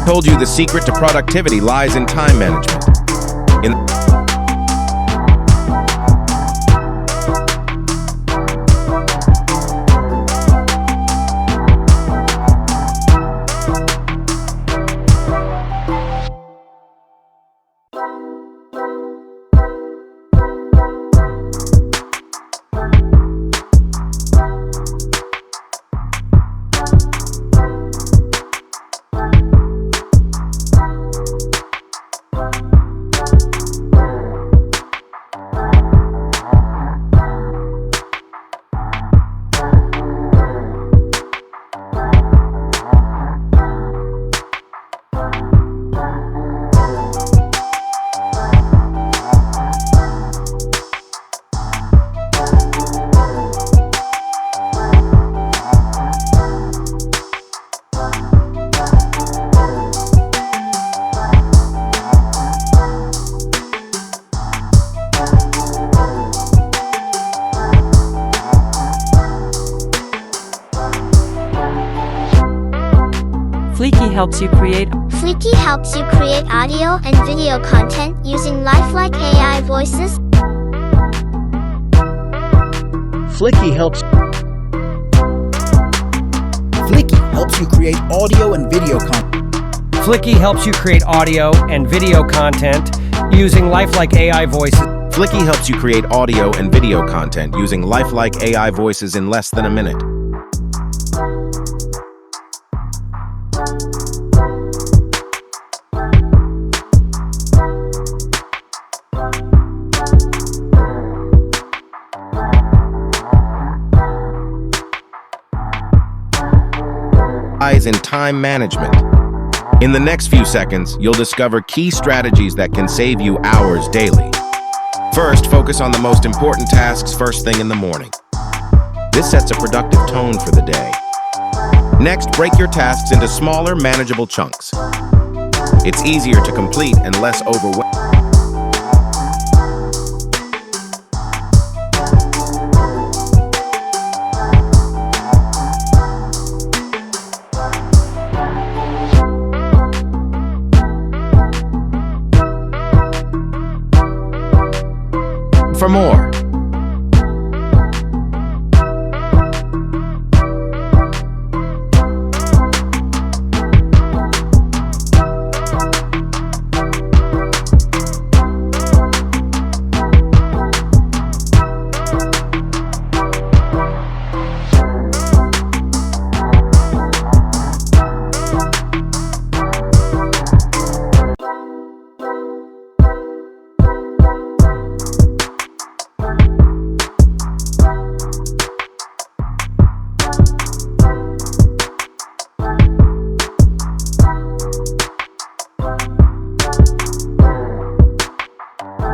Told you the secret to productivity lies in time management. In Fleeky helps you create audio and video content using lifelike AI voices. Fleeky helps you create audio and video content. Fleeky helps you create audio and video content using lifelike AI voices. Fleeky helps you create audio and video content using lifelike AI voices in less than a minute. Lies in time management. In the next few seconds, you'll discover key strategies that can save you hours daily. First, focus on the most important tasks first thing in the morning. This sets a productive tone for the day. Next, break your tasks into smaller, manageable chunks. It's easier to complete and less overwhelming. For more.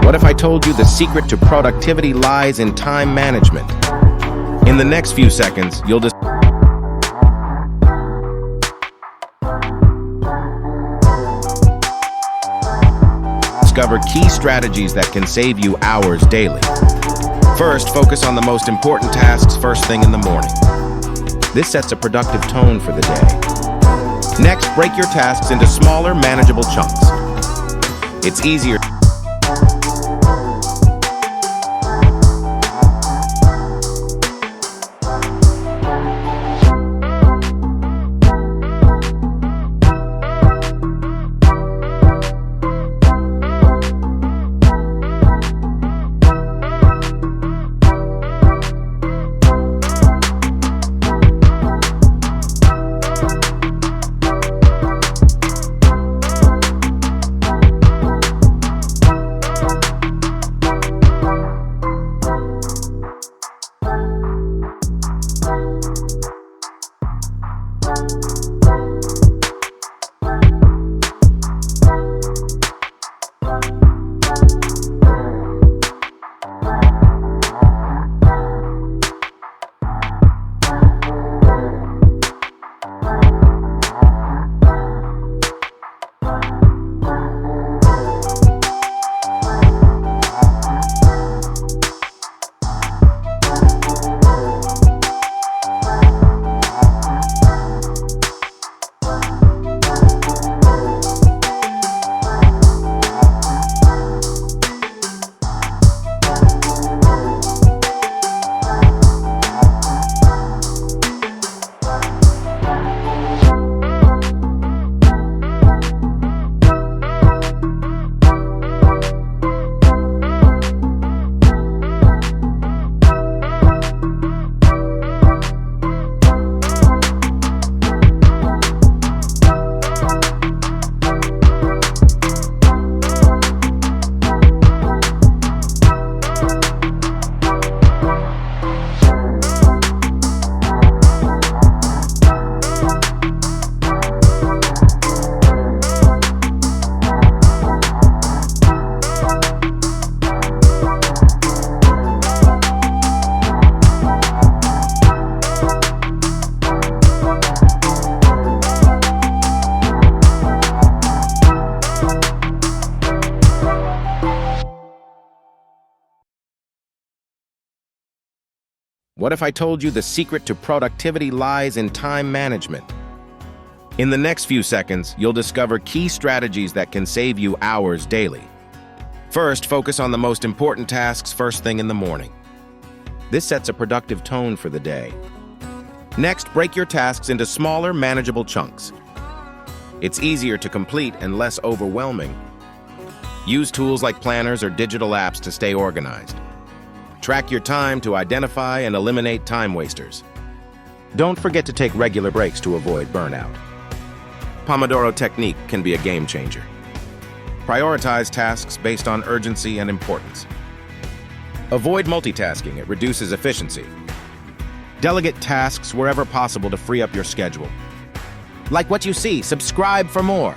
What if I told you the secret to productivity lies in time management? In the next few seconds, you'll discover key strategies that can save you hours daily. First, focus on the most important tasks first thing in the morning. This sets a productive tone for the day. Next, break your tasks into smaller, manageable chunks. It's easier. What if I told you the secret to productivity lies in time management? In the next few seconds, you'll discover key strategies that can save you hours daily. First, focus on the most important tasks first thing in the morning. This sets a productive tone for the day. Next, break your tasks into smaller, manageable chunks. It's easier to complete and less overwhelming. Use tools like planners or digital apps to stay organized. Track your time to identify and eliminate time wasters. Don't forget to take regular breaks to avoid burnout. Pomodoro technique can be a game changer. Prioritize tasks based on urgency and importance. Avoid multitasking, it reduces efficiency. Delegate tasks wherever possible to free up your schedule. Like what you see, subscribe for more.